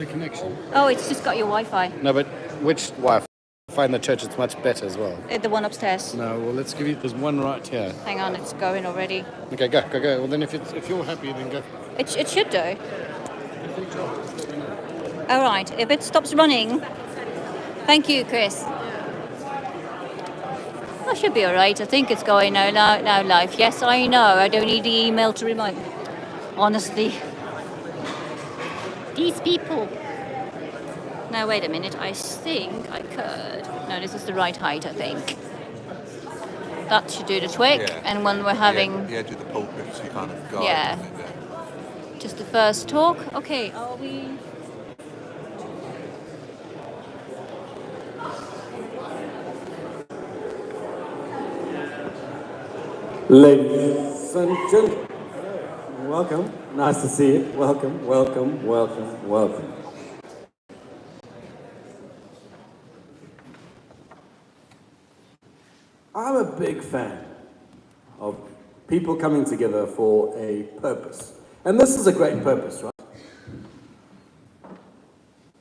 The connection. Oh, it's just got your Wi-Fi. No, but which Wi-Fi? In the church, it's much better as well. The one upstairs. No, well, let's give you. There's one right here. Hang on, it's going already. Okay, go. Well, then if you're happy, then go. It should do. All right. If it stops running, thank you, Chris. That should be all right. I think it's going now live. Yes, I know. I don't need the email to remind me. Honestly, these people. Now wait a minute. I think I could. No, this is the right height. I think that should do the trick. Yeah. And when we're having the edge of the pulpit, so you kind of guide. Yeah. Just the first talk. Okay. Are we? Ladies and gentlemen, welcome. Nice to see you. Welcome. I'm a big fan of people coming together for a purpose. And this is a great purpose, right?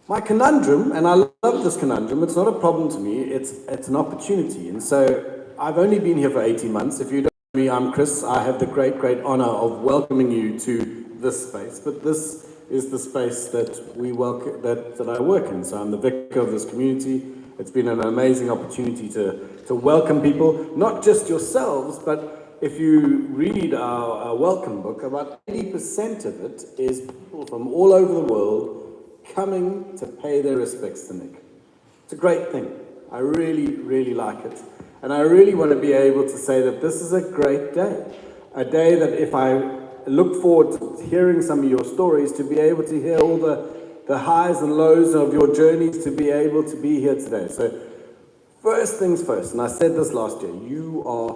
My conundrum, and I love this conundrum, it's not a problem to me, it's an opportunity. And so I've only been here for 18 months. If you don't know me, I'm Chris. I have the great honor of welcoming you to this space. But this is the space that we welcome, that I work in. So I'm the vicar of this community. It's been an amazing opportunity to welcome people, not just yourselves, but if you read our welcome book, about 80% of it is people from all over the world coming to pay their respects to Nick. It's a great thing. I really like it. And I really want to be able to say that this is a great day. A day that if I look forward to hearing some of your stories, to be able to hear all the highs and lows of your journeys, to be able to be here today. So first things first, and I said this last year, you are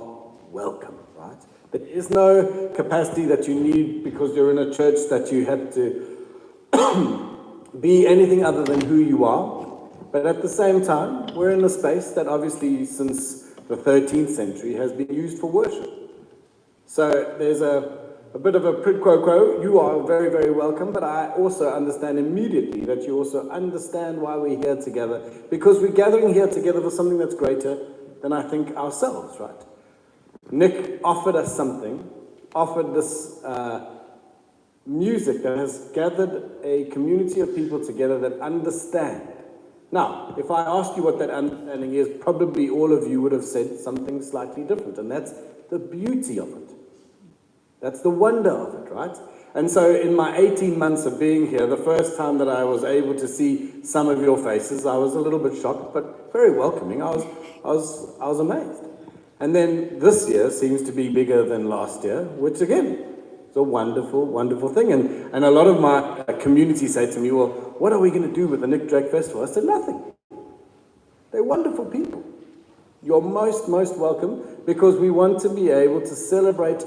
welcome, right? There is no capacity that you need because you're in a church that you have to be anything other than who you are. But at the same time, we're in a space that obviously since the 13th century has been used for worship. So there's a bit of a quid pro quo. You are very welcome, but I also understand immediately that you also understand why we're here together, because we're gathering here together for something that's greater than I think ourselves, right? Nick offered us something, offered this music that has gathered a community of people together that understand. Now, if I ask you what that understanding is, probably all of you would have said something slightly different, and that's the beauty of it. That's the wonder of it, right? And so in my 18 months of being here, the first time that I was able to see some of your faces, I was a little bit shocked, but very welcoming. I was amazed. And then this year seems to be bigger than last year, which again, is a wonderful thing. And a lot of my community say to me, well, what are we going to do with the Nick Drake Festival? I said, nothing. They're wonderful people. You're most welcome, because we want to be able to celebrate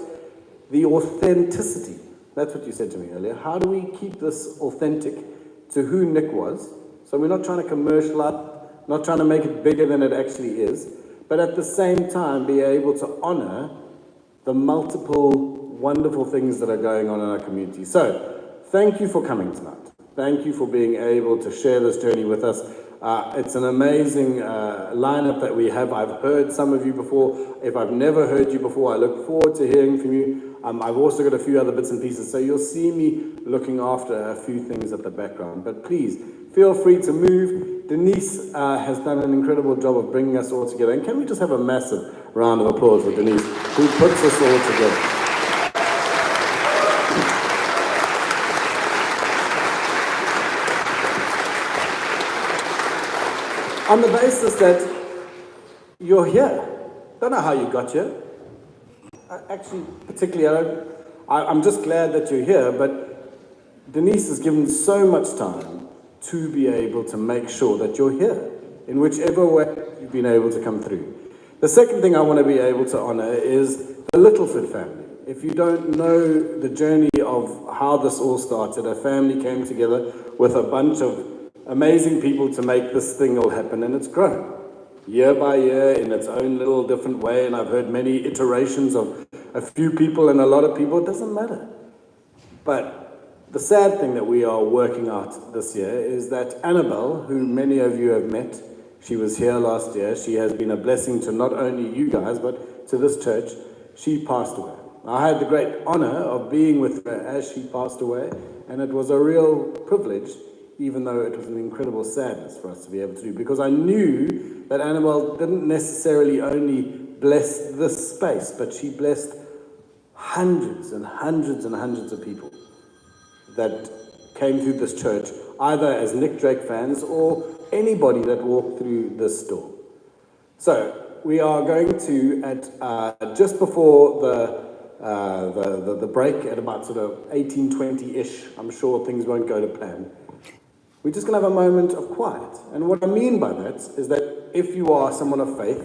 the authenticity. That's what you said to me earlier. How do we keep this authentic to who Nick was? So we're not trying to commercialize, not trying to make it bigger than it actually is, but at the same time be able to honor the multiple wonderful things that are going on in our community. So thank you for coming tonight. Thank you for being able to share this journey with us. It's an amazing lineup that we have. I've heard some of you before. If I've never heard you before, I look forward to hearing from you. I've also got a few other bits and pieces, so you'll see me looking after a few things at the background. But please, feel free to move. Denise has done an incredible job of bringing us all together. And can we just have a massive round of applause for Denise, who puts us all together. On the basis that you're here. Don't know how you got here. Actually, particularly, I'm just glad that you're here, but Denise has given so much time to be able to make sure that you're here, in whichever way you've been able to come through. The second thing I want to be able to honor is the Littleford family. If you don't know the journey of how this all started, a family came together with a bunch of amazing people to make this thing all happen, and it's grown year by year in its own little different way. And I've heard many iterations of a few people and a lot of people. It doesn't matter. But The sad thing that we are working out this year is that Annabelle, who many of you have met, she was here last year. She has been a blessing to not only you guys, but to this church. She passed away. I had the great honor of being with her as she passed away, and it was a real privilege, even though it was an incredible sadness for us to be able to do, because I knew that Annabelle didn't necessarily only bless this space, but she blessed hundreds and hundreds and hundreds of people that came through this church, either as Nick Drake fans or anybody that walked through this door. So we are going to, at just before the break, at about sort of 18:20-ish, I'm sure things won't go to plan. We're just going to have a moment of quiet. And what I mean by that is that if you are someone of faith,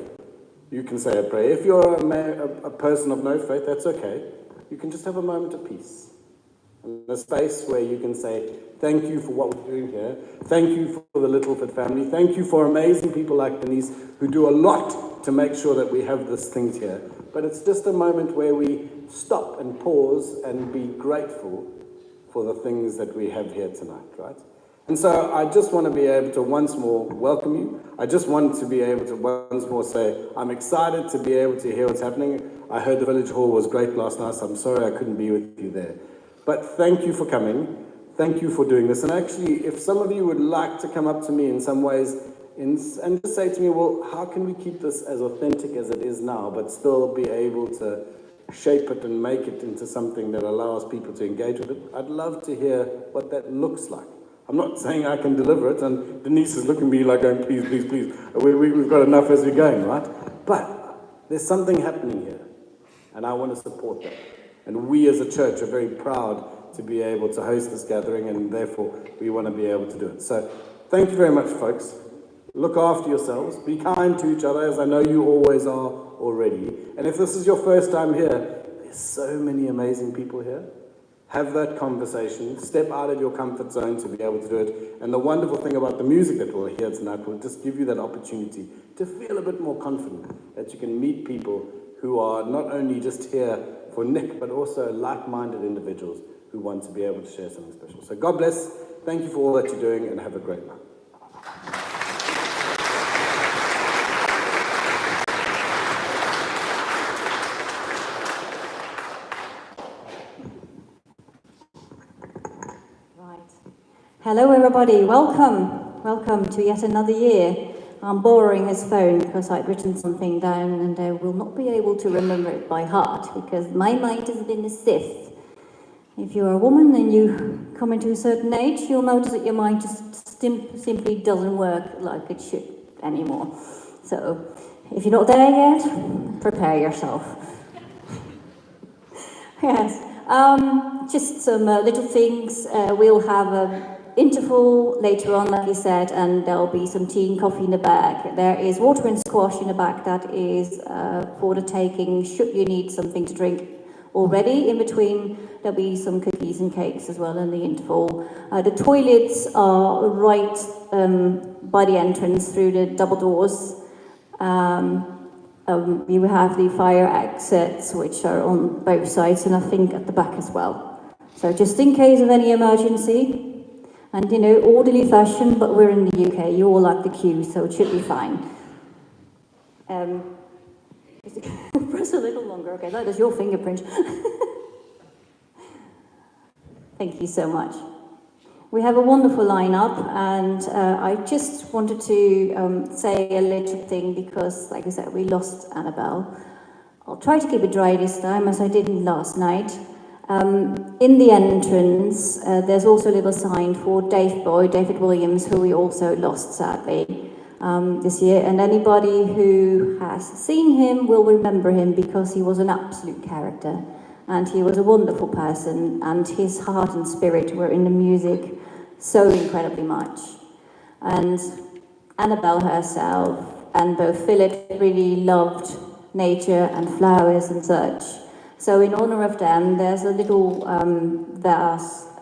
you can say a prayer. If you're a person of no faith, that's okay. You can just have a moment of peace. A space where you can say, thank you for what we're doing here. Thank you for the Littleford family. Thank you for amazing people like Denise who do a lot to make sure that we have these things here. But it's just a moment where we stop and pause and be grateful for the things that we have here tonight, right? And so I just want to be able to once more welcome you. I just want to be able to once more say, I'm excited to be able to hear what's happening. I heard the Village Hall was great last night, so I'm sorry I couldn't be with you there. But thank you for coming. Thank you for doing this. And actually, if some of you would like to come up to me in some ways and just say to me, well, how can we keep this as authentic as it is now, but still be able to shape it and make it into something that allows people to engage with it? I'd love to hear what that looks like. I'm not saying I can deliver it, and Denise is looking at me like going, please, please, please. We've got enough as we're going, right? But there's something happening here, and I want to support that. And we as a church are very proud to be able to host this gathering, and therefore we want to be able to do it. So thank you very much, folks. Look after yourselves. Be kind to each other, as I know you always are already. And if this is your first time here, there's so many amazing people here. Have that conversation. Step out of your comfort zone to be able to do it. And the wonderful thing about the music that we'll hear tonight will just give you that opportunity to feel a bit more confident that you can meet people who are not only just here for Nick, but also like-minded individuals who want to be able to share something special. So God bless. Thank you for all that you're doing, and have a great night. Hello everybody, welcome to yet another year. I'm borrowing his phone because I've written something down and I will not be able to remember it by heart because my mind has been stiff. If you're a woman and you come into a certain age, you'll notice that your mind just simply doesn't work like it should anymore. So if you're not there yet, prepare yourself. Yes, just some little things. We'll have a interval later on, like you said, and there'll be some tea and coffee in the back. There is water and squash in the back that is for the taking, should you need something to drink already. In between, there'll be some cookies and cakes as well in the interval. The toilets are right by the entrance through the double doors. You have the fire exits, which are on both sides, and I think at the back as well. So just in case of any emergency, and you know, orderly fashion, but we're in the UK, you all like the queue, so it should be fine. Press a little longer, okay, that is your fingerprint. Thank you so much. We have a wonderful lineup, and I just wanted to say a little thing because, like I said, we lost Annabelle. I'll try to keep it dry this time, as I didn't last night. In the entrance, there's also a little sign for David Williams, who we also lost, sadly, this year. And anybody who has seen him will remember him because he was an absolute character. And he was a wonderful person, and his heart and spirit were in the music so incredibly much. And Annabelle herself and both Philip really loved nature and flowers and such. So in honor of them, there's a little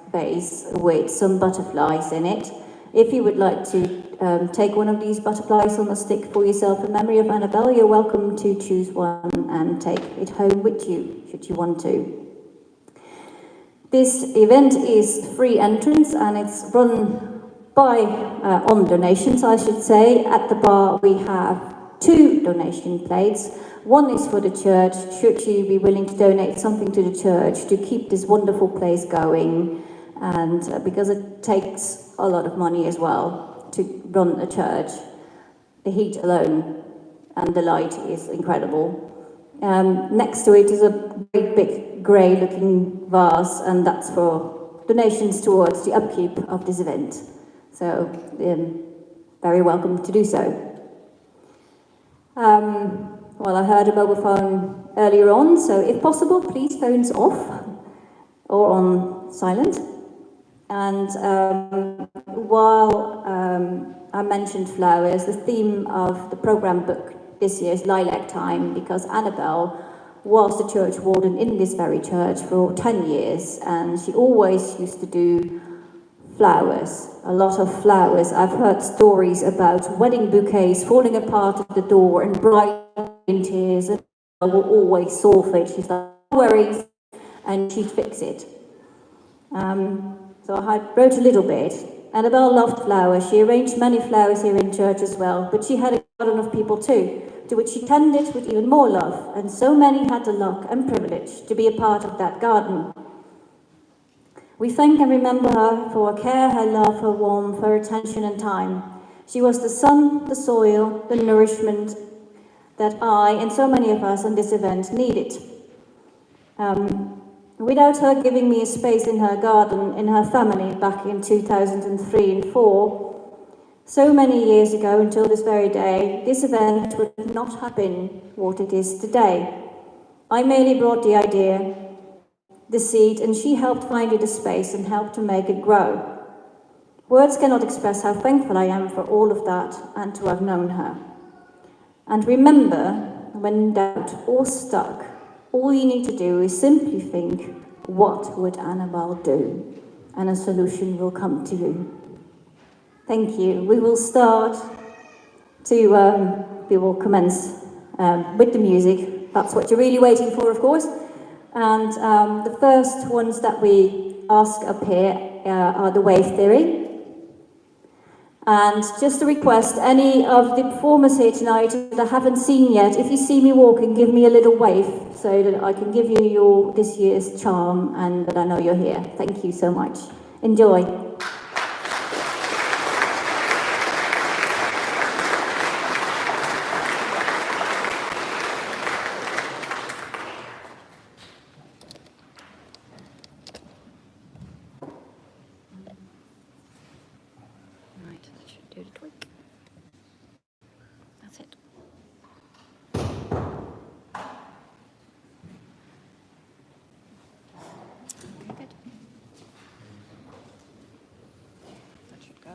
vase with some butterflies in it. If you would like to take one of these butterflies on a stick for yourself in memory of Annabelle, you're welcome to choose one and take it home with you, should you want to. This event is free entrance and it's run by, on donations I should say. At the bar we have 2 donation plates. One is for the church, should you be willing to donate something to the church to keep this wonderful place going, and because it takes a lot of money as well to run a church. The heat alone and the light is incredible. Next to it is a great big grey looking vase, and that's for donations towards the upkeep of this event. So, very welcome to do so. Well, I heard a mobile phone earlier on, so if possible, please phones off or on silent. And while I mentioned flowers, the theme of the programme book this year is Lilac Time, because Annabelle was the church warden in this very church for 10 years, and she always used to do flowers, a lot of flowers. I've heard stories about wedding bouquets falling apart at the door and bright in tears, and I will always solve it. She's like, no worries, and she'd fix it. So I wrote a little bit. Annabelle loved flowers. She arranged many flowers here in church as well, but she had a garden of people too, to which she tended with even more love, and so many had the luck and privilege to be a part of that garden. We thank and remember her for her care, her love, her warmth, her attention and time. She was the sun, the soil, the nourishment that I and so many of us on this event needed. Without her giving me a space in her garden, in her family, back in 2003 and 4, so many years ago until this very day, this event would not have been what it is today. I merely brought the idea, the seed, and she helped find it a space and helped to make it grow. Words cannot express how thankful I am for all of that and to have known her. And remember, when in doubt or stuck, all you need to do is simply think, what would Annabelle do? And a solution will come to you. Thank you. We will commence with the music. That's what you're really waiting for, of course. And the first ones that we ask up here are the wave theory. And just a request, any of the performers here tonight that I haven't seen yet, if you see me walking, give me a little wave so that I can give you this year's charm and that I know you're here. Thank you so much. Enjoy. Right, that should do the tweak. That's it. Okay, good. That should go.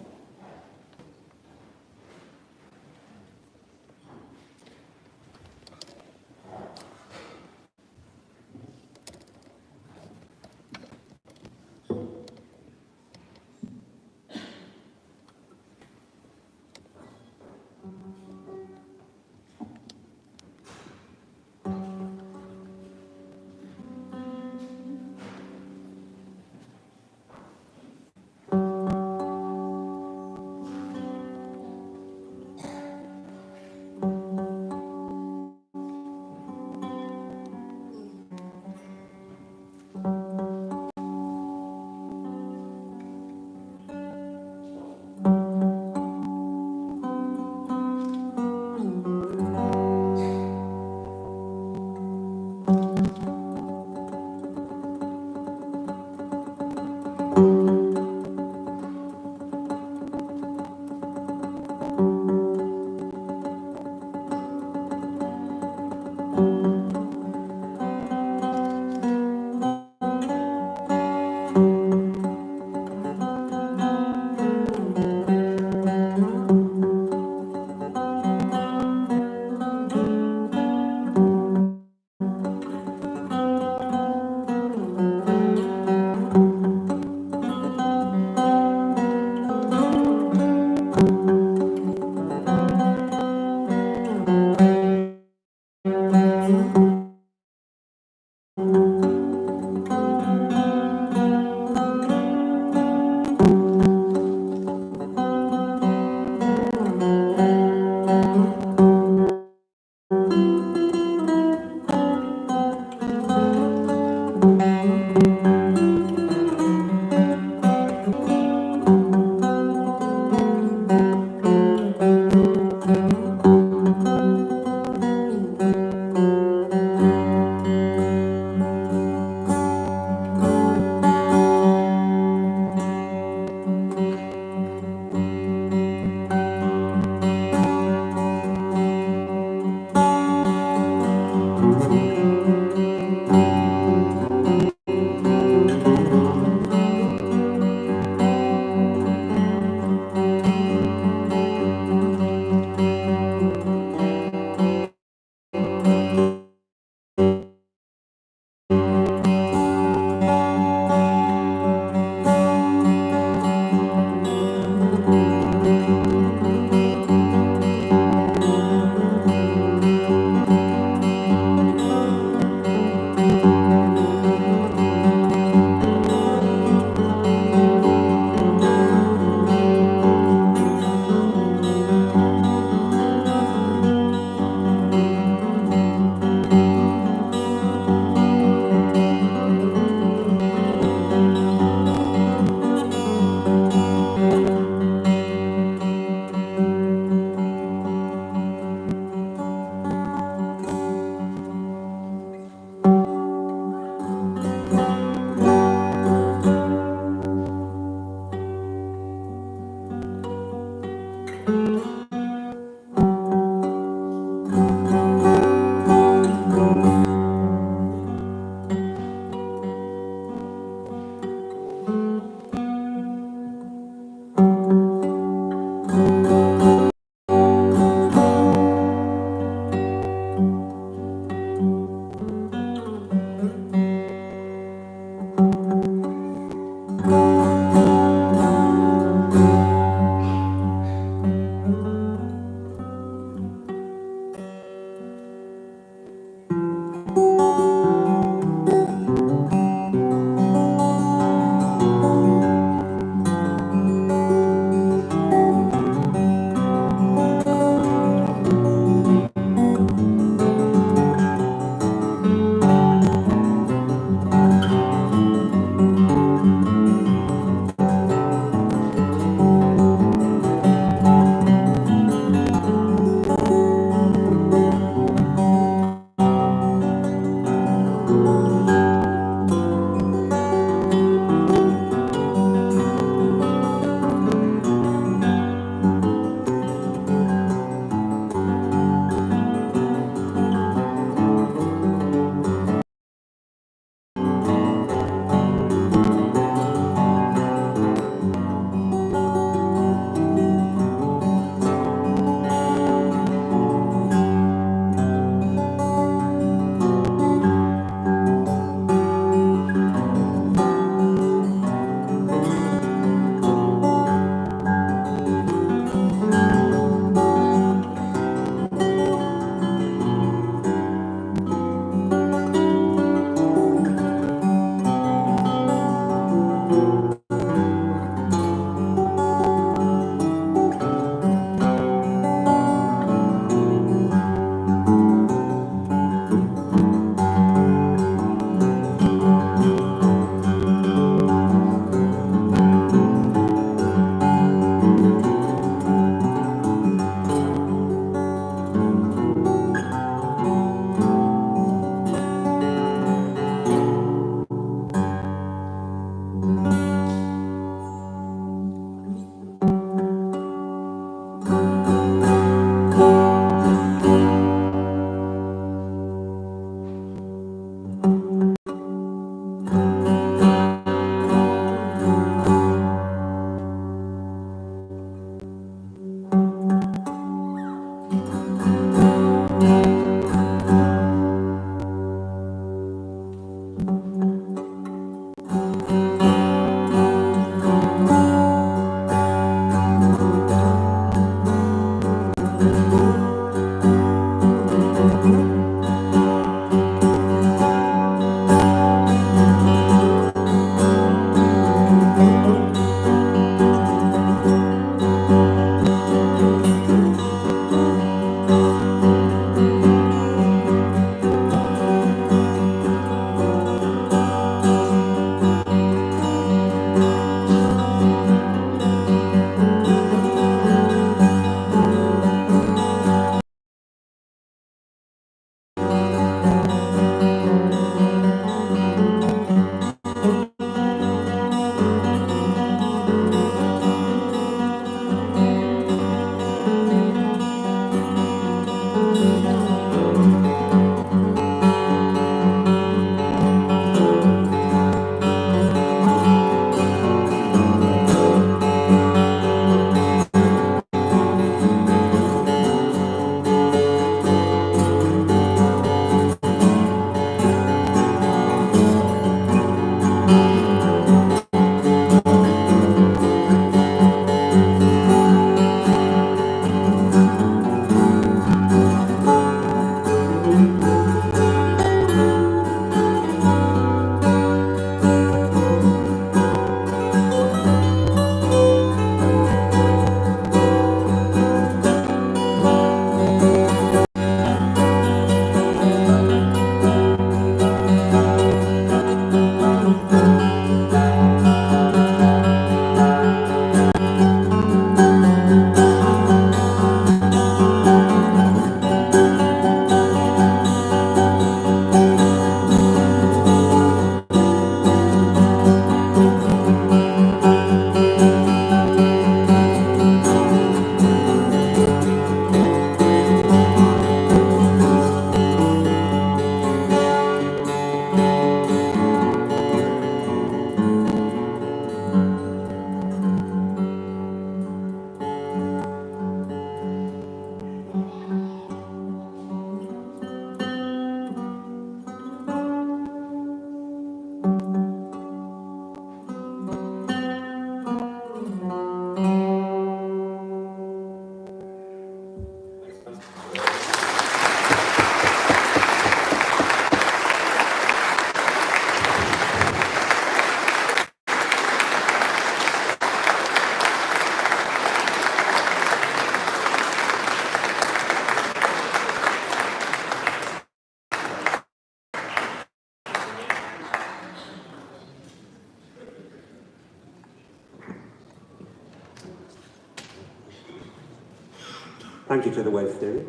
thank you to the Wave Theory.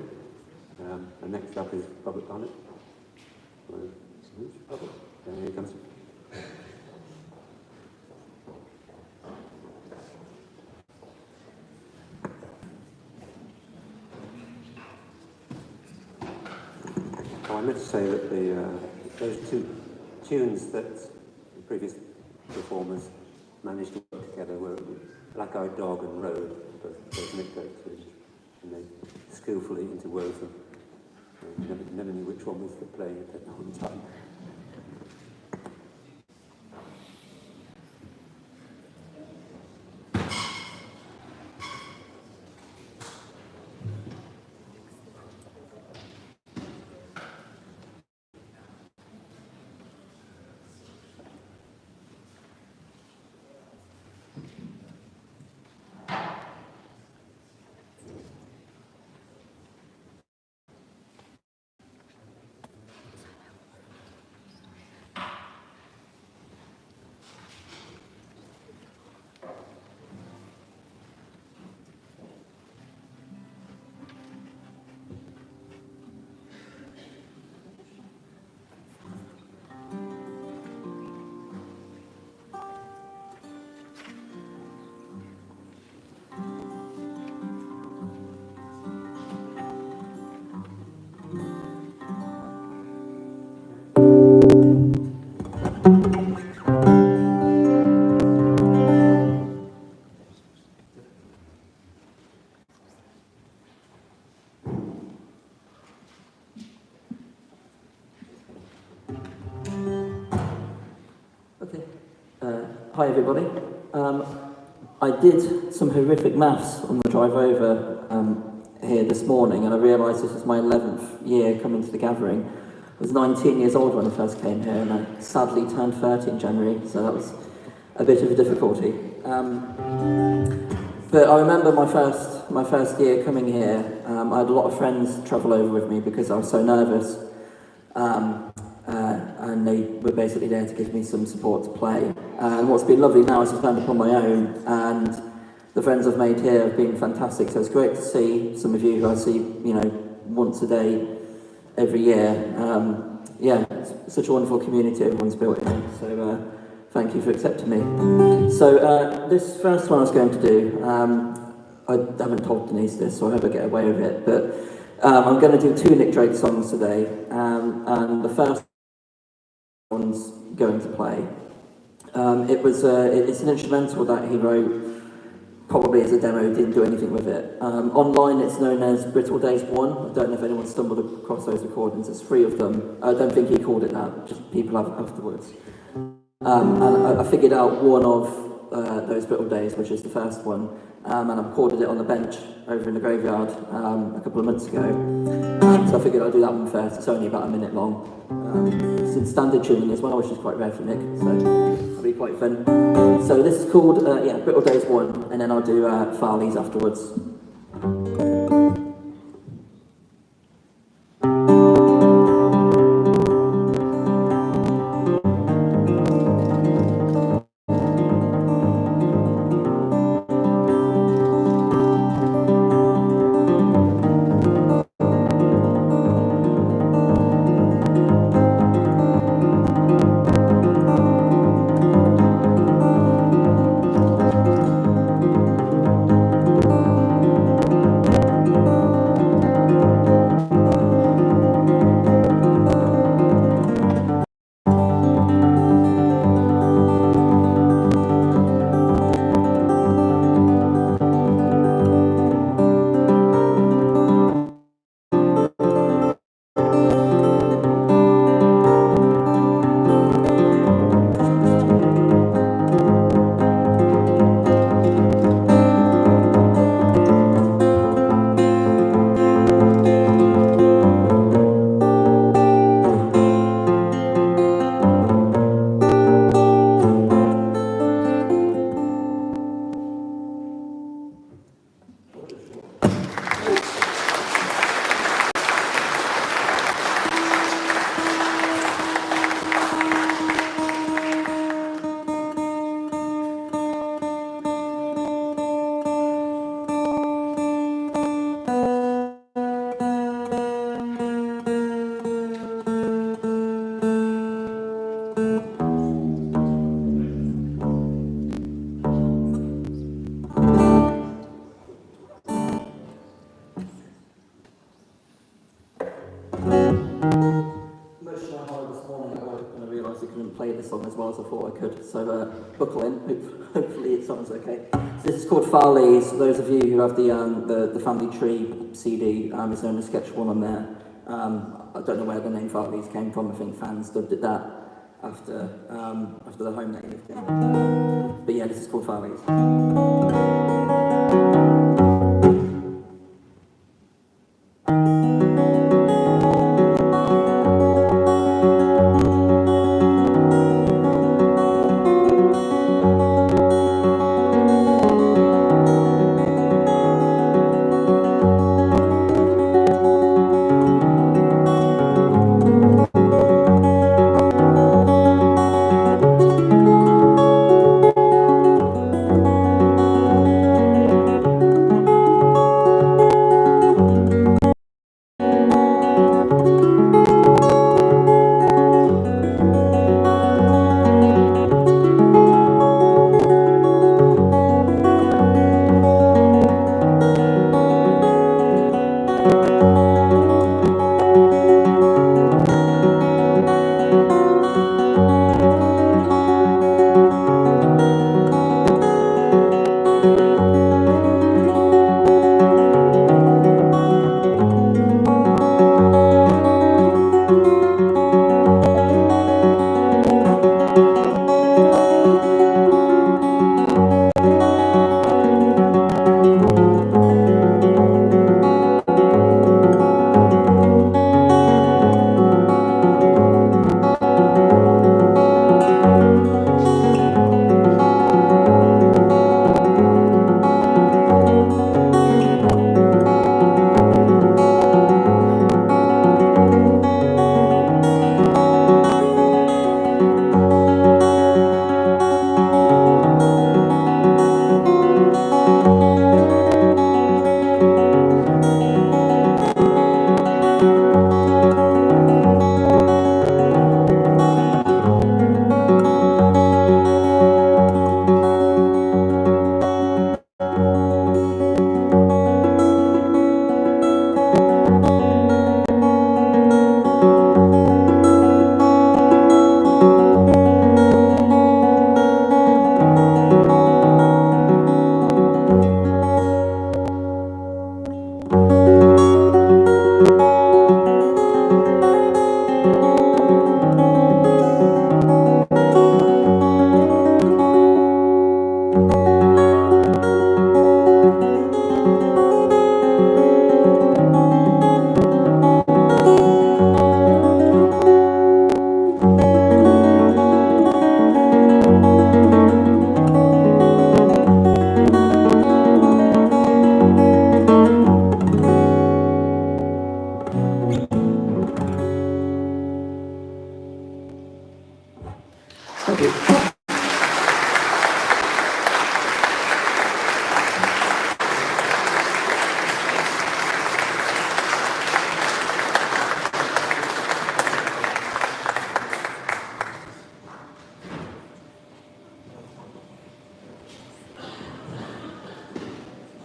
And next up is Robert Barnett. Robert, here he comes. Oh, I meant to say that those two tunes that the previous performers managed to work together were Black Eyed Dog and Road, both anecdotes, and they skillfully interwove them. Never knew which one was playing at that one time. Hi everybody. I did some horrific maths on the drive over here this morning, and I realised this was my 11th year coming to the gathering. I was 19 years old when I first came here, and I sadly turned 30 in January, so that was a bit of a difficulty. But I remember my first year coming here. I had a lot of friends travel over with me because I was so nervous. And they were basically there to give me some support to play. And what's been lovely now is I've stand up on my own, and the friends I've made here have been fantastic. So it's great to see some of you who I see, once a day, every year. Yeah, it's such a wonderful community everyone's built here. So thank you for accepting me. So this first one I was going to do, I haven't told Denise this, so I hope I get away with it, but I'm going to do 2 Nick Drake songs today, and the first one's going to play. It's an instrumental that he wrote probably as a demo, didn't do anything with it. Online it's known as Brittle Days 1. I don't know if anyone stumbled across those recordings. There's 3 of them. I don't think he called it that, just people have afterwards. And I figured out one of those Brittle Days, which is the first one, and I recorded it on the bench over in the graveyard a couple of months ago. So I figured I'd do that one first. It's only about a minute long. It's in standard tuning as well, which is quite rare for Nick, so it'll be quite fun. So this is called Brittle Days 1, and then I'll do Farley's afterwards. song as well as I thought I could. So buckle in. Hopefully it sounds okay. So this is called Farley's. Those of you who have the Family Tree CD, it's known as Sketch 1 on there. I don't know where the name Farley's came from. I think fans dubbed it that after the home that he lived in. But yeah, this is called Farley's.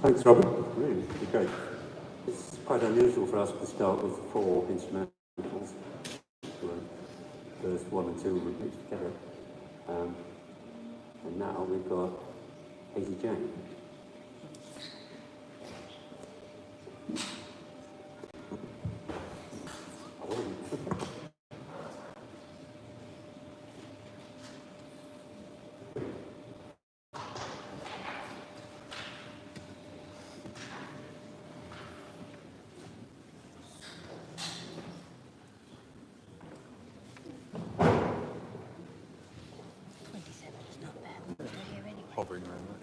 Thanks, Robert. Really great. It's quite unusual for us to start with 4 instrumentals. Verse 1 and 2 we mixed together. And now we've got Hazy Jane. Hovering around that.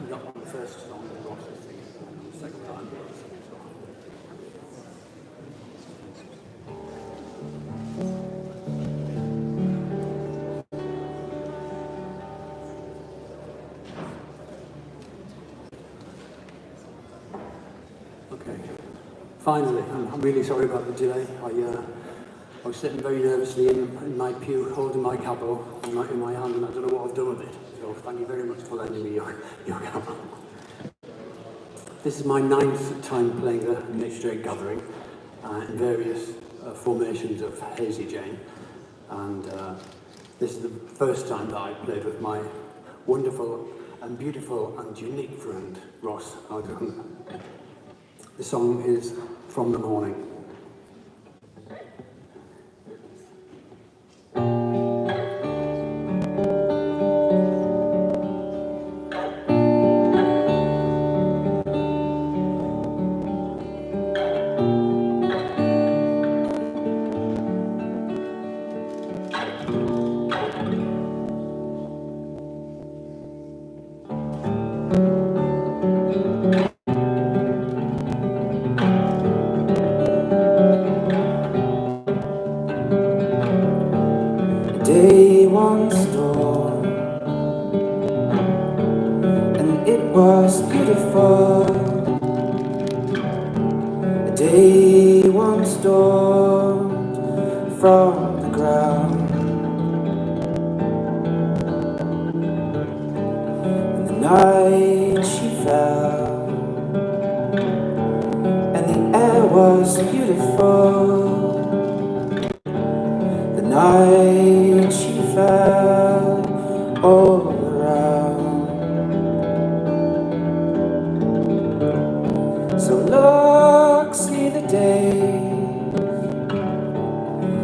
Not on the first song, the Ross thing, on the second time. Okay. Finally, I'm really sorry about the delay. I was sitting very nervously in my pew, holding my capo in my hand, and I don't know what I've done with it. So thank you very much for lending me your capo. This is my 9th time playing the nickdrakegathering in various formations of Hazy Jane, and this is the first time that I played with my wonderful and beautiful and unique friend Ross. The song is From the Morning. Day once dawned, and it was beautiful. A day once dawned from the ground, and the night she fell, and the air was beautiful. The night she fell all around. So look, see the day,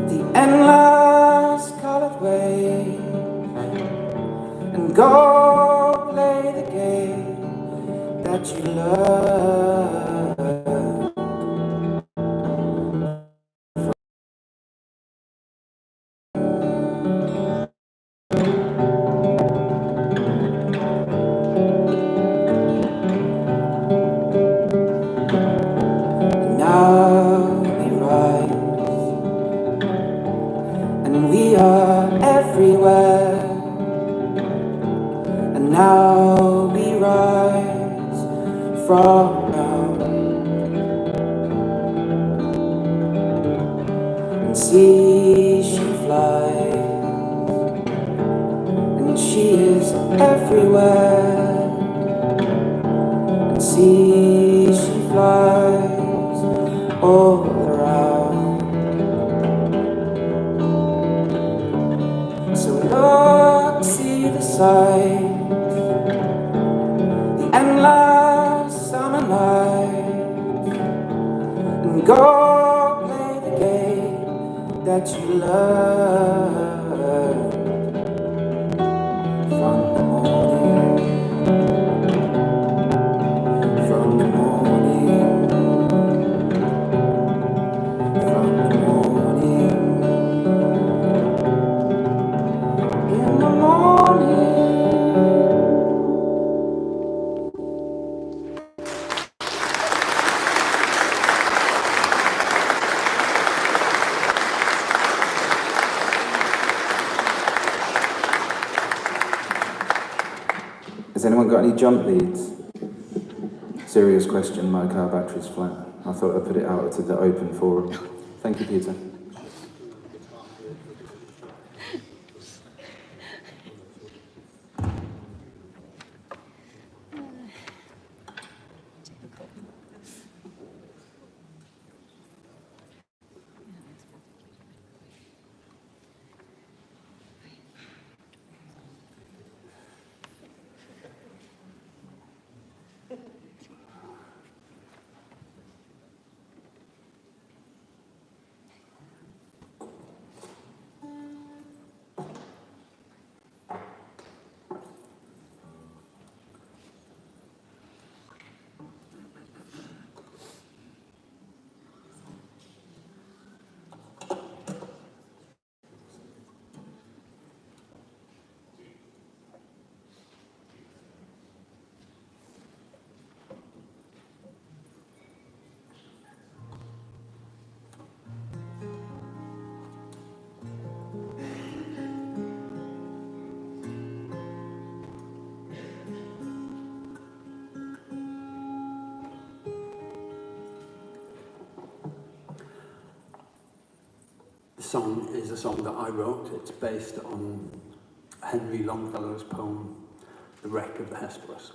the endless colored way, and go play the game that you love. Now we rise, and we are everywhere. And now we rise from now, and see she flies, and she is everywhere. And see she flies all around. So look, see the sight, the endless summer night, and go play the game that you love. From the morning, from the morning, from the morning, in the morning. Has anyone got any jump leads? Serious question, my car battery's flat. I thought I'd put it out to the open forum. Thank you, Peter. song is a song that I wrote. It's based on Henry Longfellow's poem, The Wreck of the Hesperus.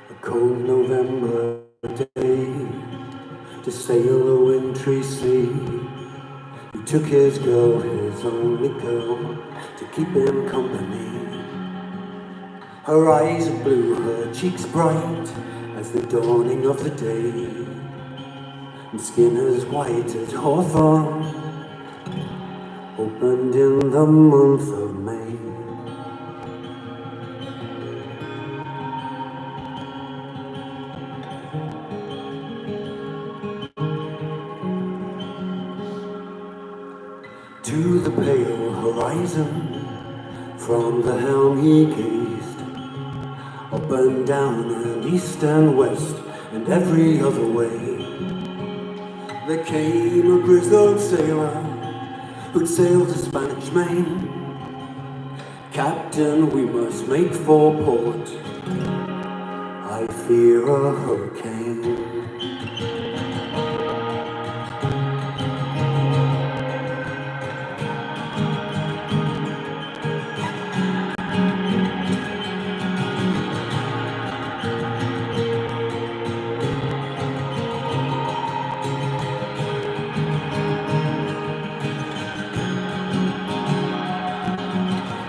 A cold November day, to sail a wintry sea, he took his girl, his only girl, to keep him company. Her eyes are blue, her cheeks bright as the dawning of the day, and skin as white as hawthorn, opened in the month of May. To the pale horizon, from the helm he gazed, up and down and east and west and every other way. There came a grizzled sailor who'd sailed the Spanish Main. Captain, we must make for port, I fear a hurricane.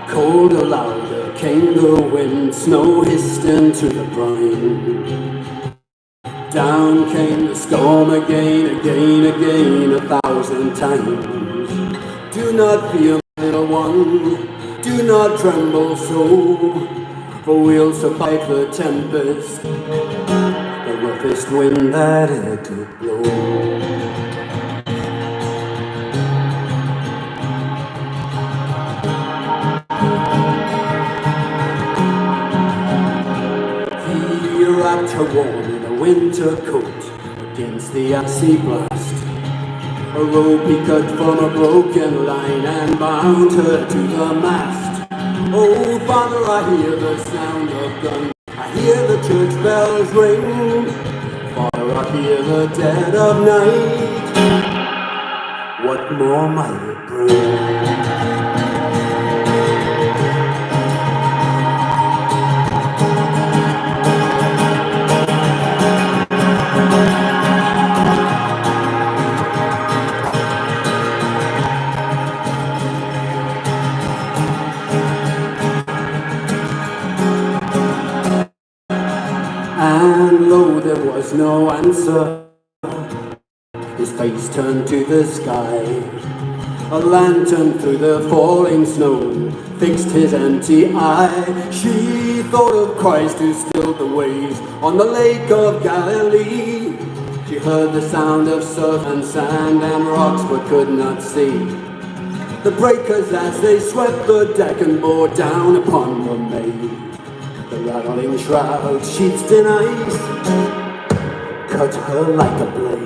Colder, louder came the wind, snow hissed into the brine. Down came the storm again, again, again, 1,000 times. Do not fear, little one, do not tremble so, for we'll survive the tempest, the roughest wind that ever could blow. He wrapped her warm in a winter coat against the icy blast. A rope he cut from a broken line and bound her to the mast. Oh, Father, I hear the sound of guns, I hear the church bells ring. Father, I hear the dead of night. What more might it bring? And lo, there was no answer. His face turned to the sky. A lantern through the falling snow fixed his empty eye. She thought of Christ who stilled the waves on the lake of Galilee. She heard the sound of surf and sand and rocks but could not see the breakers as they swept the deck and bore down upon the maid. The rattling shrouds, sheets in ice, cut her like a blade.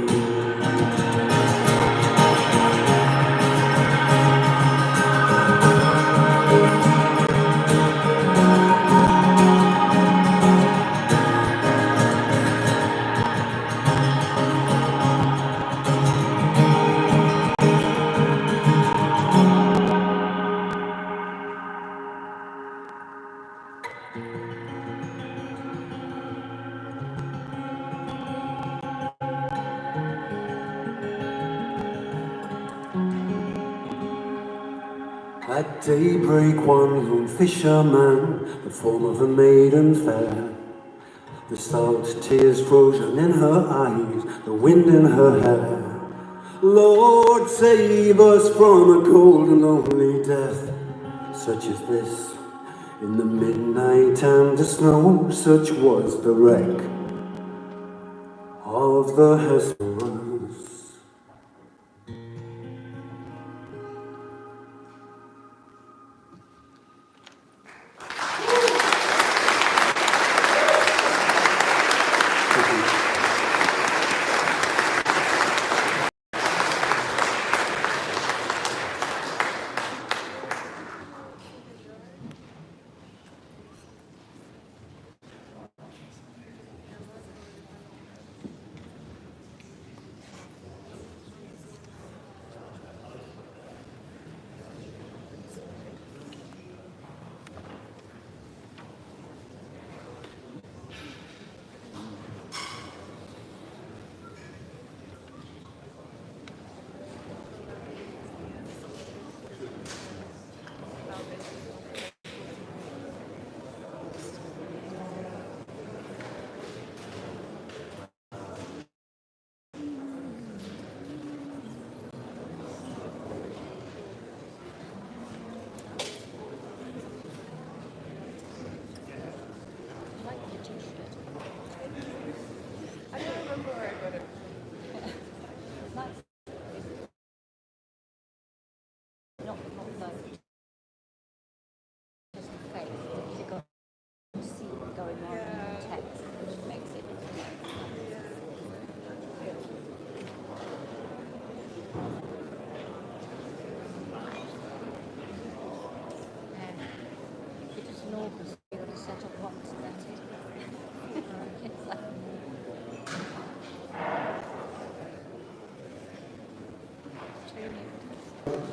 At daybreak one lone fisherman, the form of a maiden fair, The salt tears frozen in her eyes, the wind in her hair. Lord, save us from a cold and lonely death, such as this. In the midnight and the snow, such was the wreck of the Hesperus.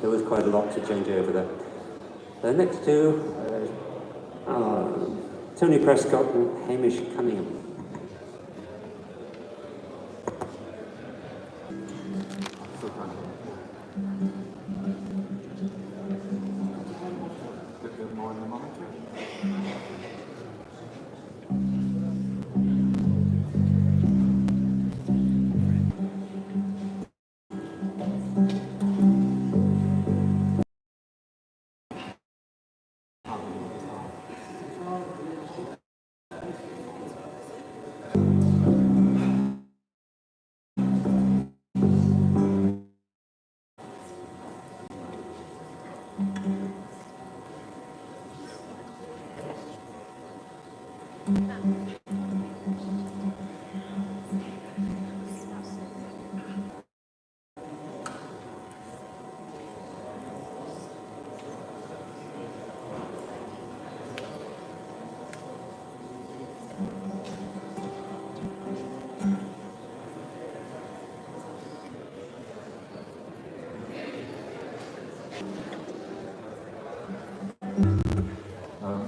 There was quite a lot to change over there. The next two are Tony Prescott and Hamish Cunningham.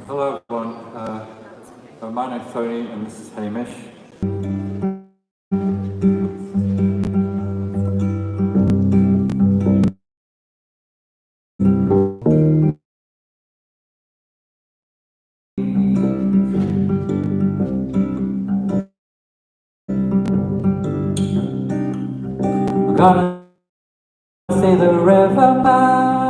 Hello everyone, my name's Tony and this is Hamish. We're gonna see the riverman.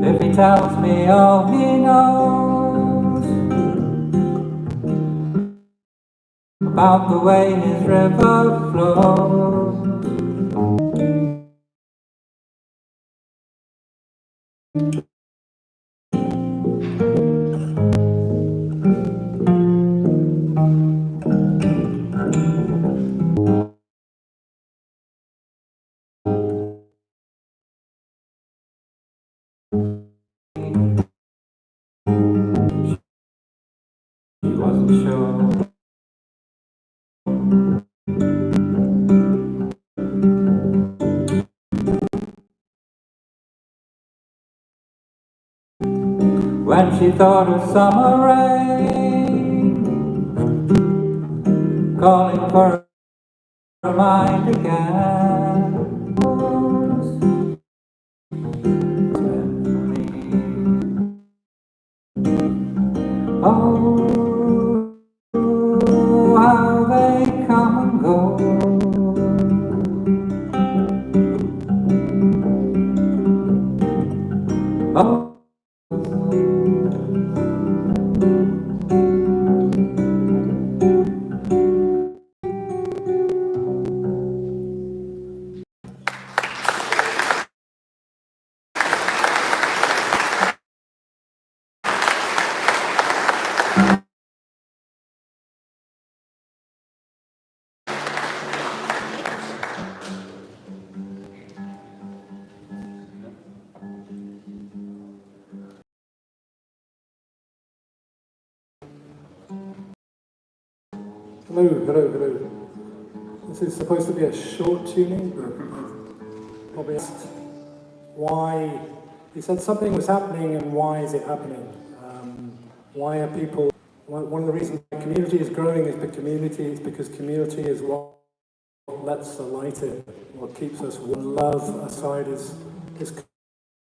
If he tells me all he knows about the way his river flows. She wasn't sure. When she thought of summer rain calling for her mind again. Oh, Oh. Hello, hello, hello. This is supposed to be a short tuning, but I've probably asked why. He said something was happening, and why is it happening? Why are people? One of the reasons the community is growing is because community is what lets the light in, what keeps us one love aside is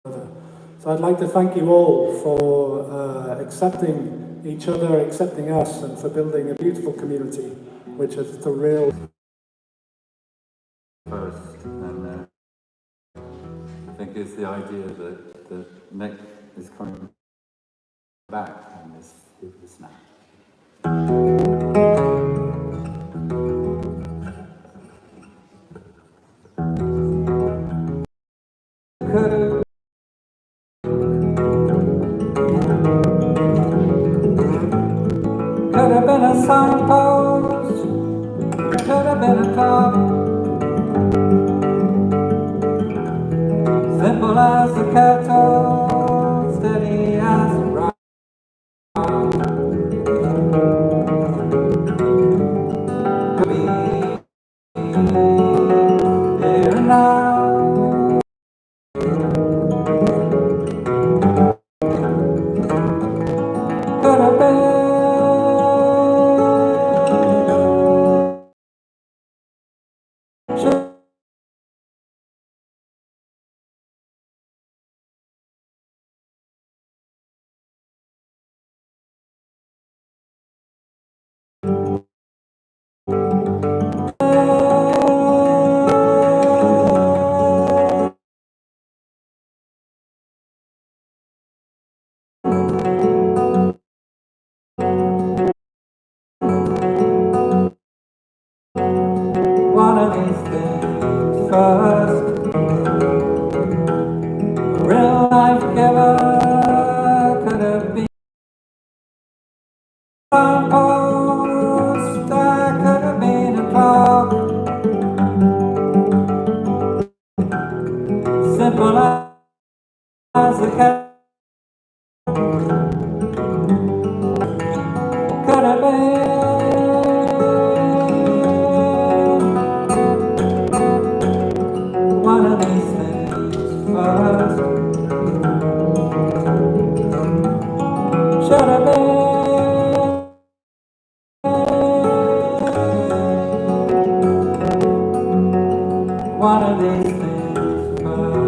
other. So I'd like to thank you all for accepting each other, accepting us, and for building a beautiful community, which is the real. First, and I think it's the idea that Nick is coming back in this snap. Could have been a signpost, could have been a clock, simple as the kettle, steady as a rock. Could be here and now. Could have been one of these things first. A real life giver could have been a signpost, I could have been a clock, simple as a cat. Could have been one of these things first. Should have been one of these things first.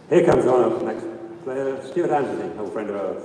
Here comes on up next player, Stuart Anthony, old friend of ours.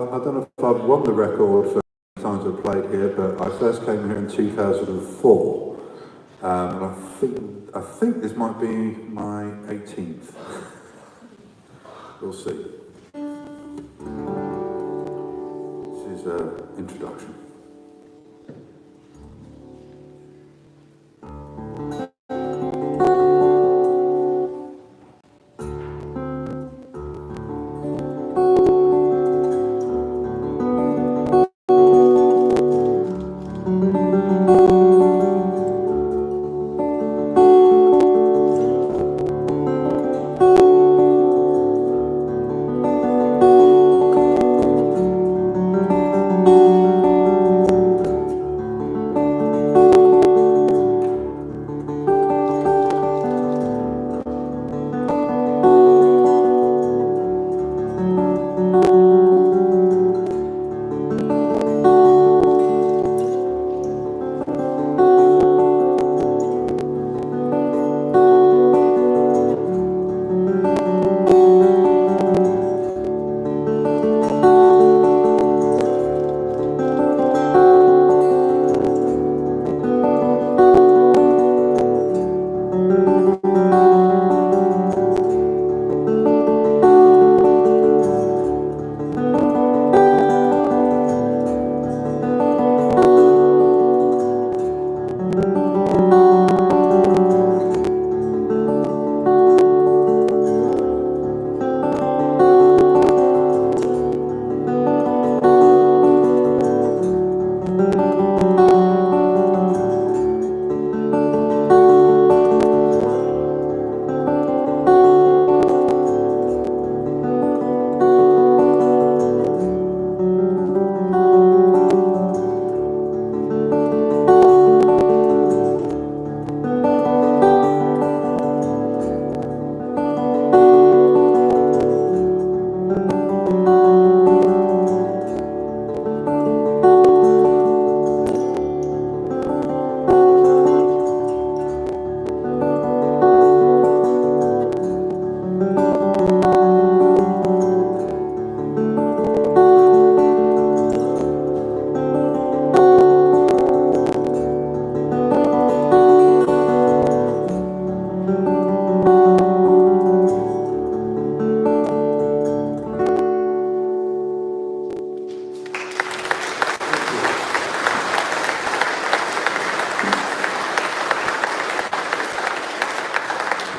I don't know if I've won the record for the times I've played here, but I first came here in 2004, and I think this might be my 18th. We'll see. This is an introduction.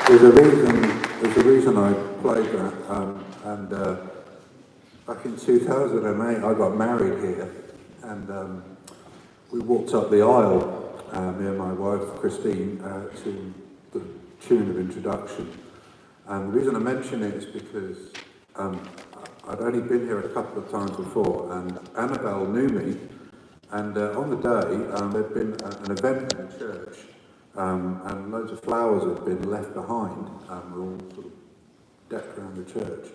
There's a reason I played that, and back in 2008 I got married here, and we walked up the aisle, me and my wife Christine, to the tune of Introduction. And the reason I mention it is because I'd only been here a couple of times before, and Annabelle knew me, and on the day there'd been an event in the church, and loads of flowers had been left behind, were all sort of decked around the church.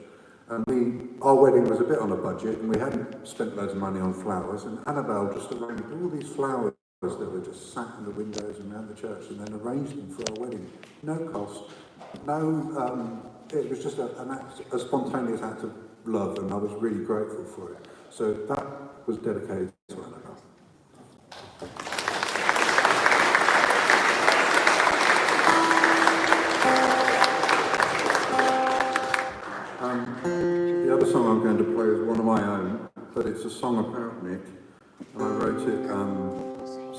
And our wedding was a bit on a budget, and we hadn't spent loads of money on flowers, and Annabelle just arranged all these flowers that were just sat in the windows and around the church, and then arranged them for our wedding. No cost, no, it was just a spontaneous act of love, and I was really grateful for it. So that was dedicated to Annabelle. The other song I'm going to play is one of my own, but it's a song about Nick, and I wrote it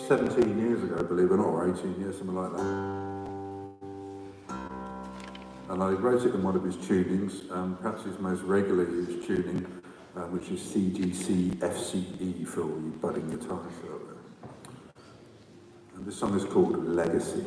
17 years ago, believe it or not, or 18 years, something like that. And I wrote it in one of his tunings, perhaps his most regularly used tuning, which is CGC FCE for all you budding guitarists out there. And this song is called Legacy.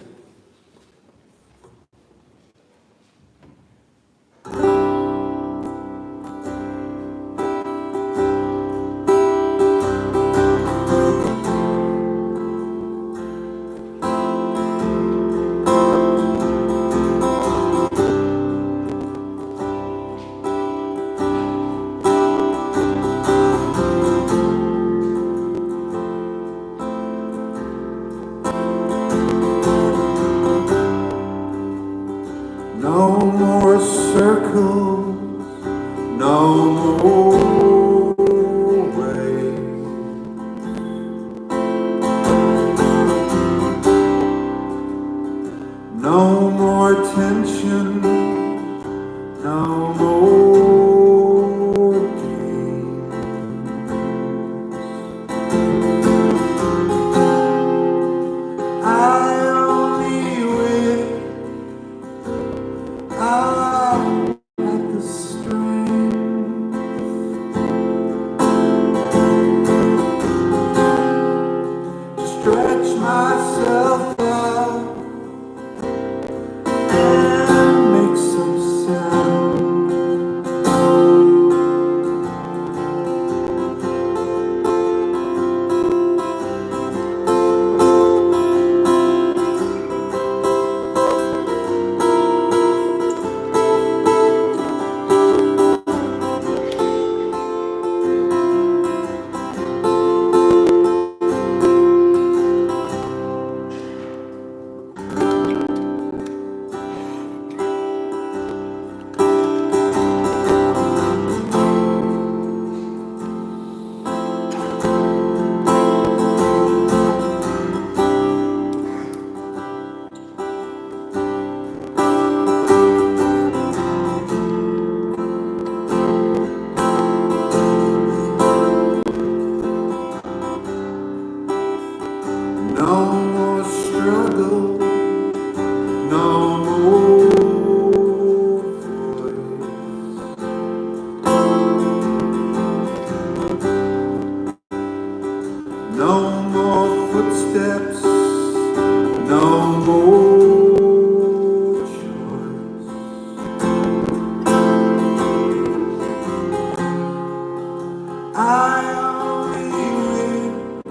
only wish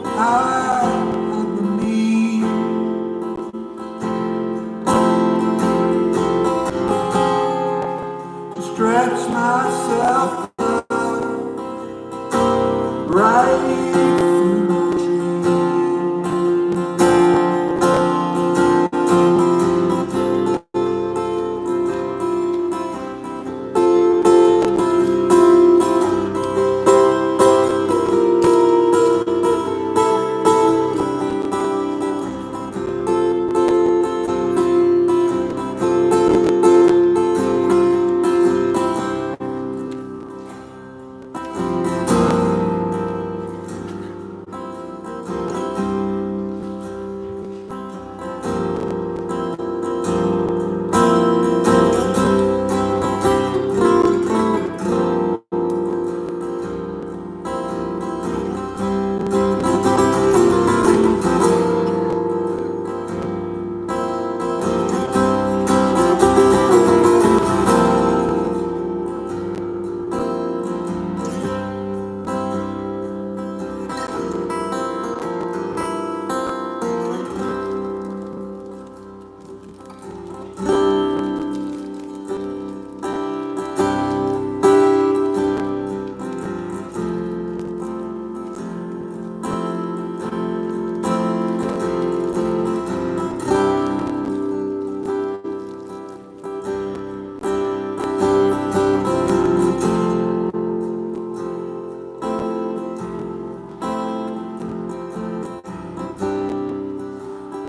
I had the means to stretch myself right through my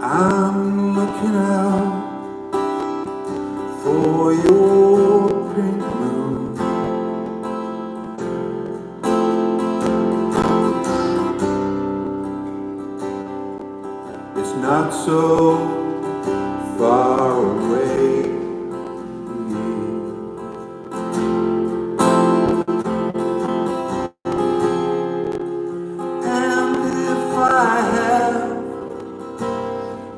I'm looking out for your pink moon. It's not so far away. And if I have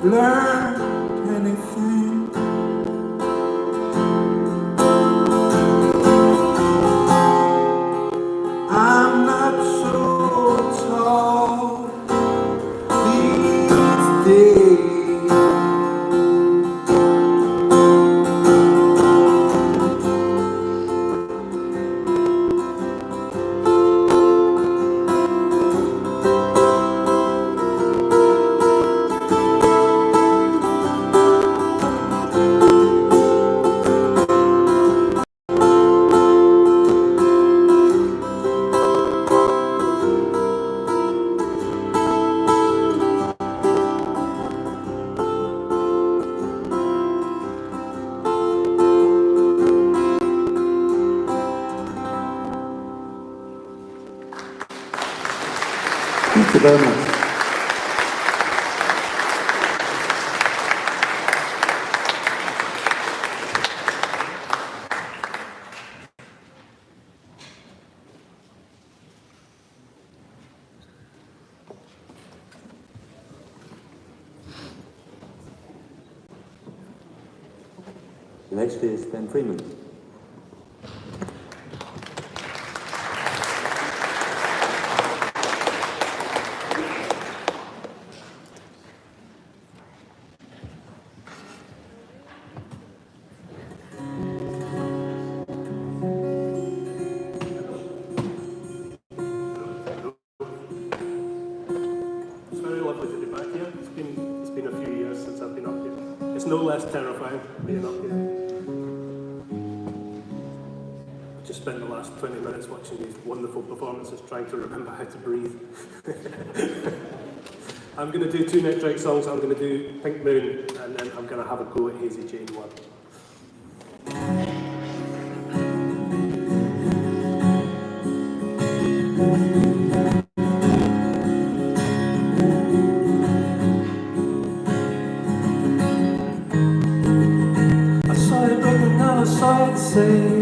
learned anything, I'm not so tall these days. Thank you very much. Next is Ben Freeman. It's very lovely to be back here. It's been a few years since I've been up here. It's no less terrifying being up here. I just spent the last 20 minutes watching these wonderful performances, trying to remember how to breathe. I'm going to do 2 Nick Drake songs. I'm going to do Pink Moon, and then I'm going to have a go at Hazy Jane one. I saw it, but now I saw it say.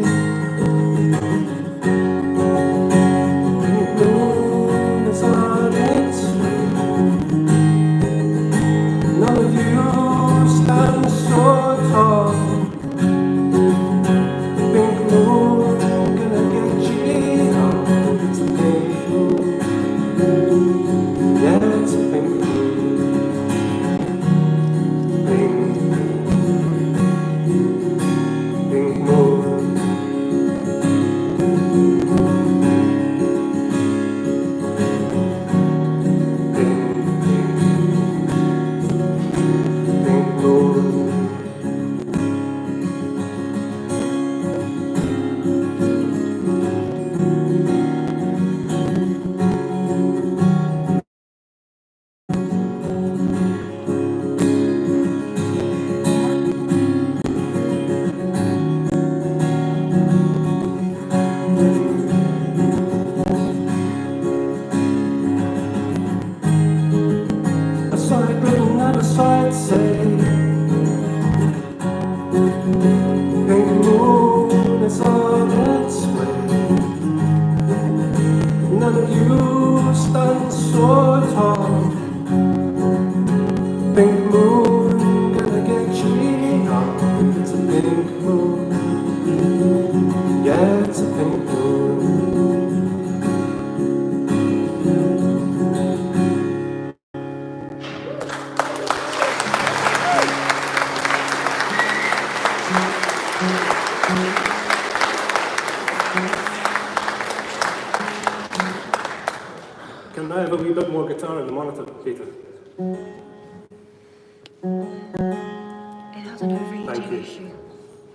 might say, pink moon is on its way. None of you stand so tall. Pink moon gonna get cheating on. It's a pink moon. Yeah, it's a pink moon. Can I have a wee bit more guitar in the monitor, Peter? It has an overheating Thank you. issue.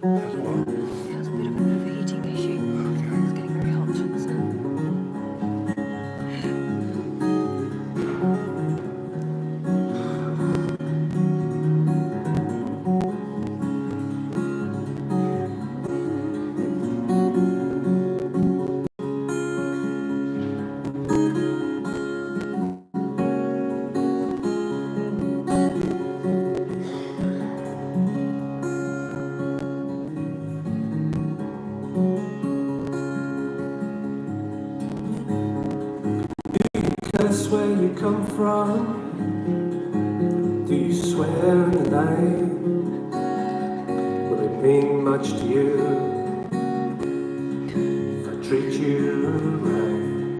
It has a bit of an overheating issue. It's getting very hot. That's where you come from. Do you swear in the night? Will it mean much to you if I treat you right?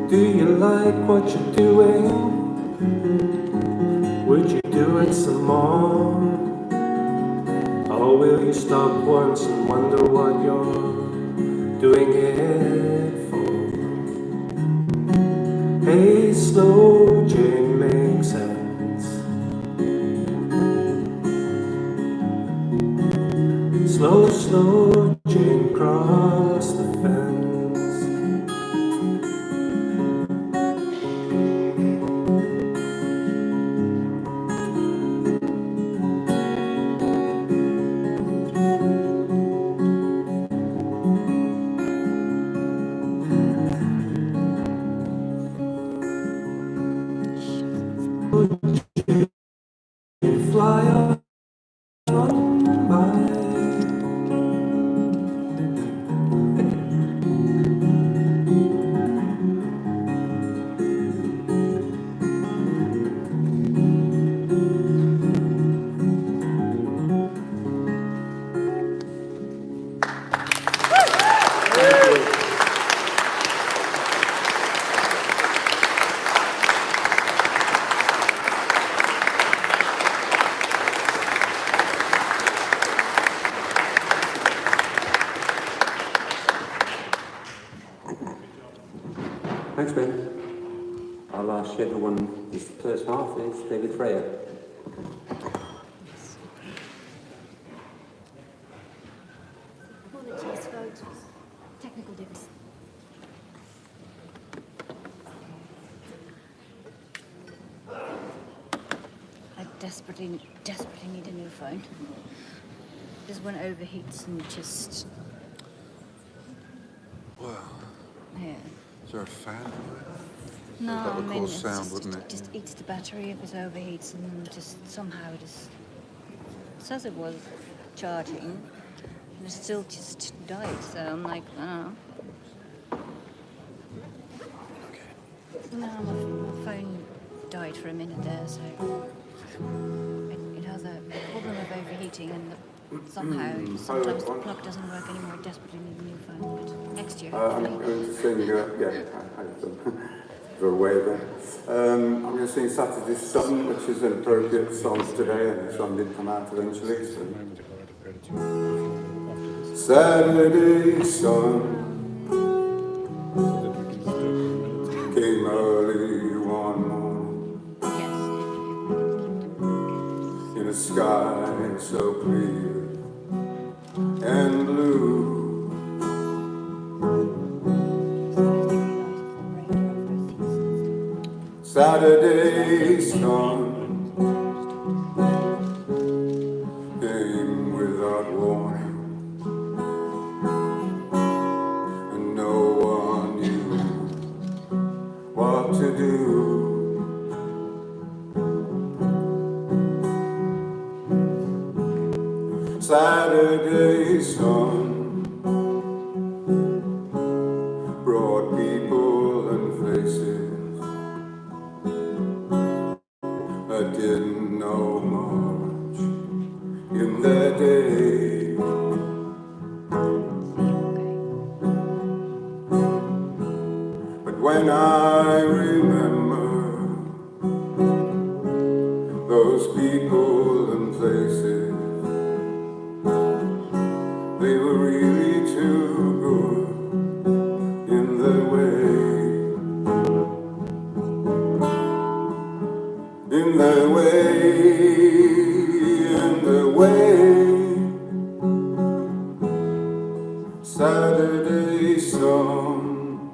Do you like what you're doing? Would you do it some more? Or will you stop once and wonder what you're doing it for? Hey, slow Jane makes sense. Slow, slow Jane cross the fence. Fly on by. Thanks, Ben. Our last scheduled one is the first half is David Freya. Apologies, folks. Technical difficulties. I desperately need a new phone. This one overheats and just... Wow. Yeah. Is there a fan? No, That would I mean, cause it's sound, just, wouldn't it it? just eats the battery if it overheats and just somehow it says it was charging and it still just died. So I'm like, I don't know. No, my phone died for a minute there, so it has a problem of overheating and somehow sometimes the plug doesn't work anymore. I desperately need a new phone. But next year, I'm hopefully. going to sing, I've done a wave there. I'm going to sing Saturday Sun, which is an appropriate song today, and the song did come out eventually. So. Saturday sun came early one morning in a sky so clear and blue. Saturday sun came without warning, and no one knew what to do. sun brought people and faces I didn't know much in their day. But when I remember those people and places, they were really too good in their way. In their way, in their way. Saturday sun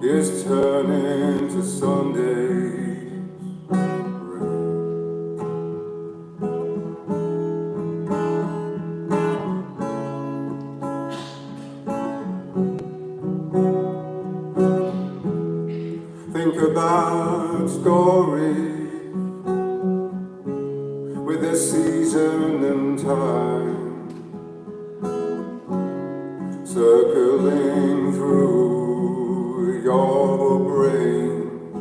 is turning to Sunday's rain. Think about stories with a season and time circling through your brain.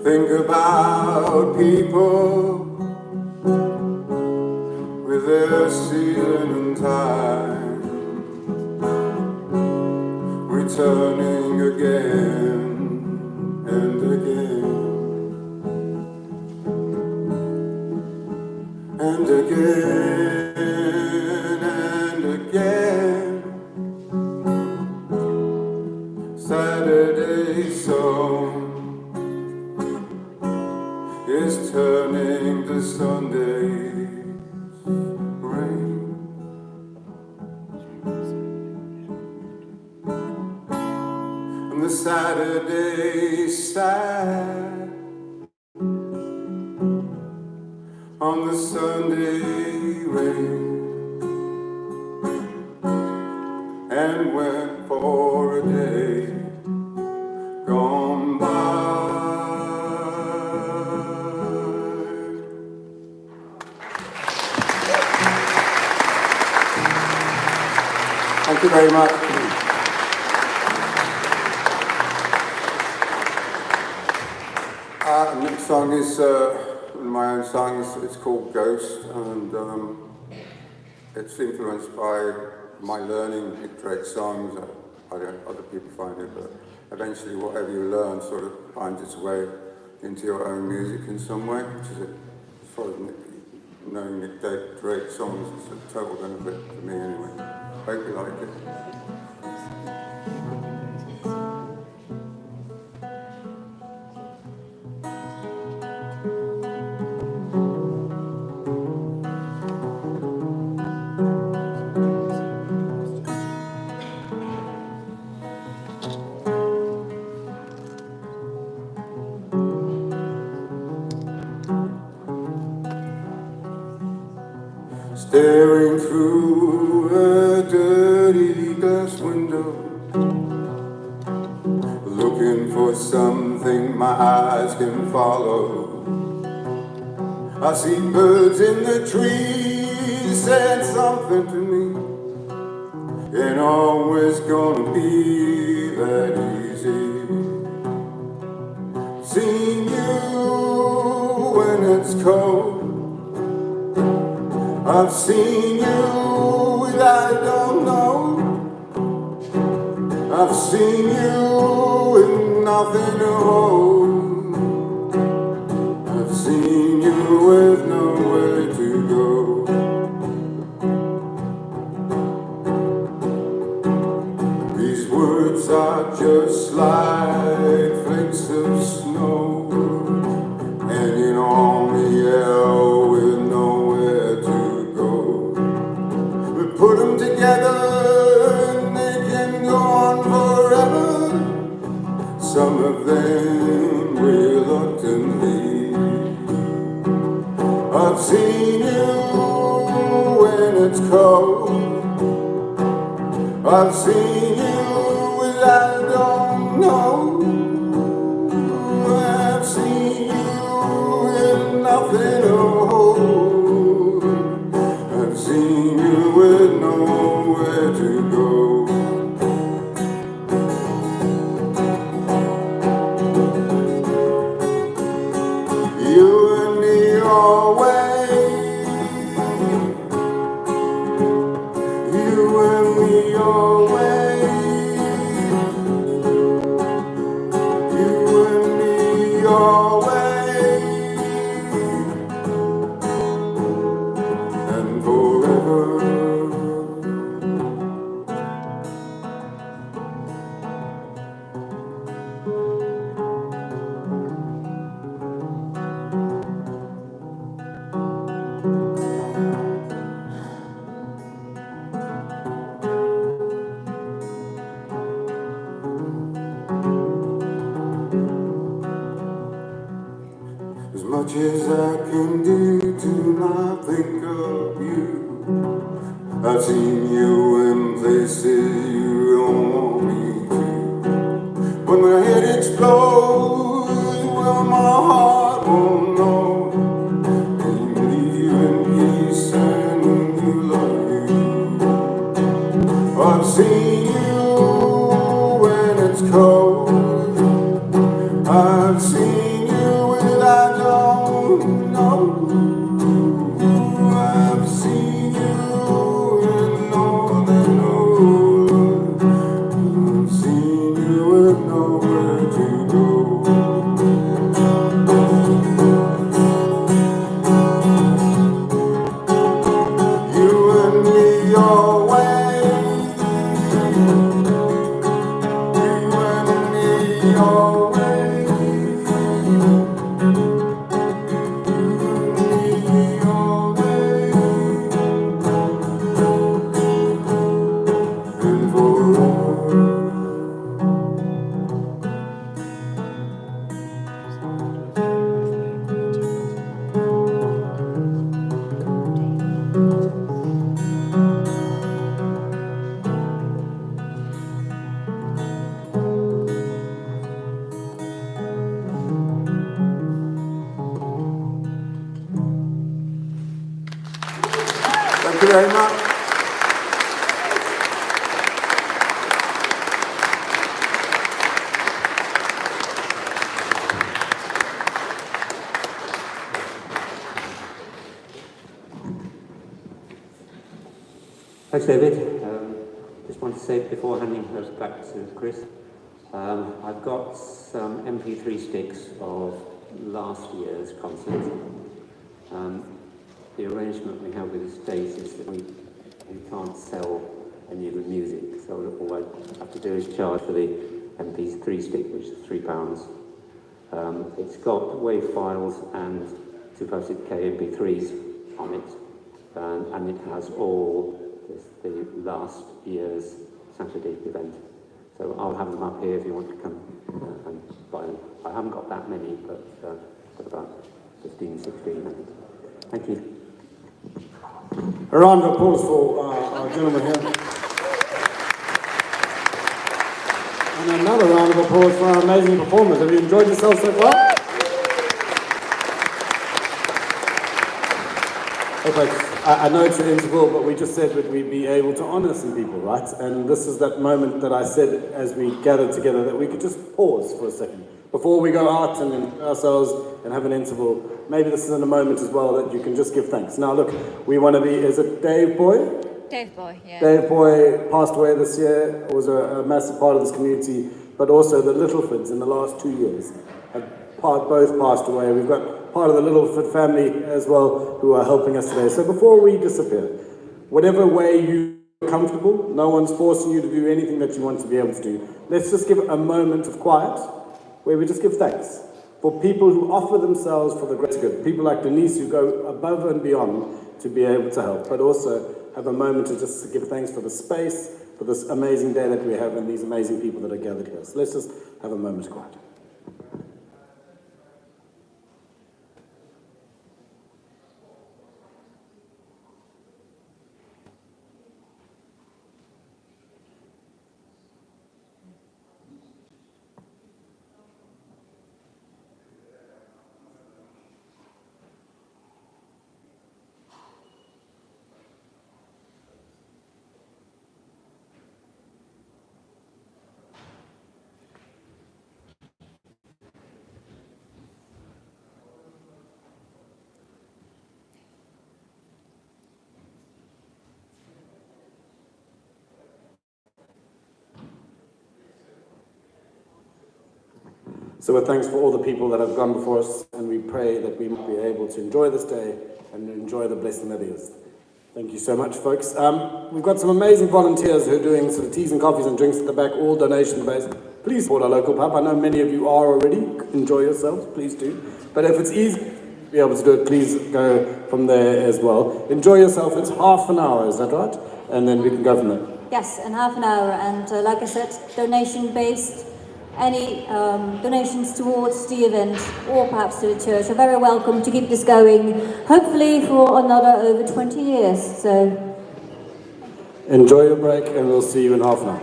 Think about people with their season and time returning again and again and again and again. Saturday sun is turning to Sunday's rain. And the Saturday sad on the Sunday rain, and went for a day gone by. Thank you very much. The next song is my own song. It's called Ghost, and it's influenced by my learning Nick Drake songs. I don't know other people find it, but eventually whatever you learn sort of finds its way into your own music in some way, which is, as far as knowing Nick Drake songs, it's a total benefit for me anyway. Hope you like it. Staring through a dirty glass window, looking for something my eyes can follow. I see birds in the trees saying something to me. Ain't always gonna be that easy. Seeing you when it's cold, I've seen you with I don't know. I've seen you with nothing to hold. I've seen you with nowhere to go. These words are just like flakes of snow hanging on the air with nowhere to go. We put them together and they can go on forever. Some of them reluctantly. I've seen you when it's cold. I've seen you with I don't know. I've seen you I've seen you in places you don't want me to. When my head explodes, well, my heart won't know. And leave you in peace and you love you. I've seen you when it's cold. I've seen you when I don't know. I've seen you in all that know. I've seen you with nowhere to go. You and me always. You and me always. Thank you very much. Thanks, David. Just want to say before handing those back to Chris, I've got some MP3 sticks of last year's concert. The arrangement we have with the state is that we can't sell any of the music, so all I have to do is charge for the MP3 stick, which is £3. It's got WAV files and 256K MP3s on it, and it has all the last year's Saturday event. So I'll have them up here if you want to come and buy them. I haven't got that many, but got about 15, 16, I think. Thank you. A round of applause for our gentleman here. And another round of applause for our amazing performers. Have you enjoyed yourself so far? Hey folks, I know it's an interval, but we just said that we'd be able to honour some people, right? And this is that moment that I said as we gathered together that we could just pause for a second. Before we go out and enjoy ourselves and have an interval, maybe this is in a moment as well that you can just give thanks. Now look, we want to be, is it Dave Boy? Dave Boy, yeah. Dave Boy passed away this year, was a massive part of this community, but also the Littlefords in the last 2 years have both passed away. We've got part of the Littleford family as well who are helping us today. So before we disappear, whatever way you're comfortable, no one's forcing you to do anything that you want to be able to do. Let's just give a moment of quiet where we just give thanks for people who offer themselves for the greater good. People like Denise who go above and beyond to be able to help, but also have a moment to just give thanks for the space, for this amazing day that we have and these amazing people that are gathered here. So let's just have a moment of quiet. So we're thanks for all the people that have gone before us, and we pray that we might be able to enjoy this day and enjoy the blessing that is. Thank you so much, folks. We've got some amazing volunteers who are doing sort of teas and coffees and drinks at the back, all donation-based. Please support our local pub. I know many of you are already. Enjoy yourselves, please do. But if it's easy to be able to do it, please go from there as well. Enjoy yourself. It's half an hour, is that right? And then we can go from there. Yes, in half an hour. And like I said, donation-based. Any donations towards the event or perhaps to the church are very welcome to keep this going, hopefully for another over 20 years. So Enjoy your break, and we'll see you in half an hour.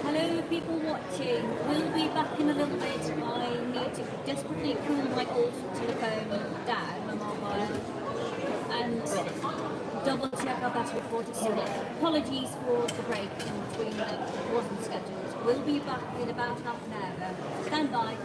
Hello, people watching. We'll be back in a little bit. I need to desperately cool my old telephone down, my mobile, and double check our battery recorded. So apologies for the break in between that wasn't scheduled. We'll be back in about half an hour. Stand by.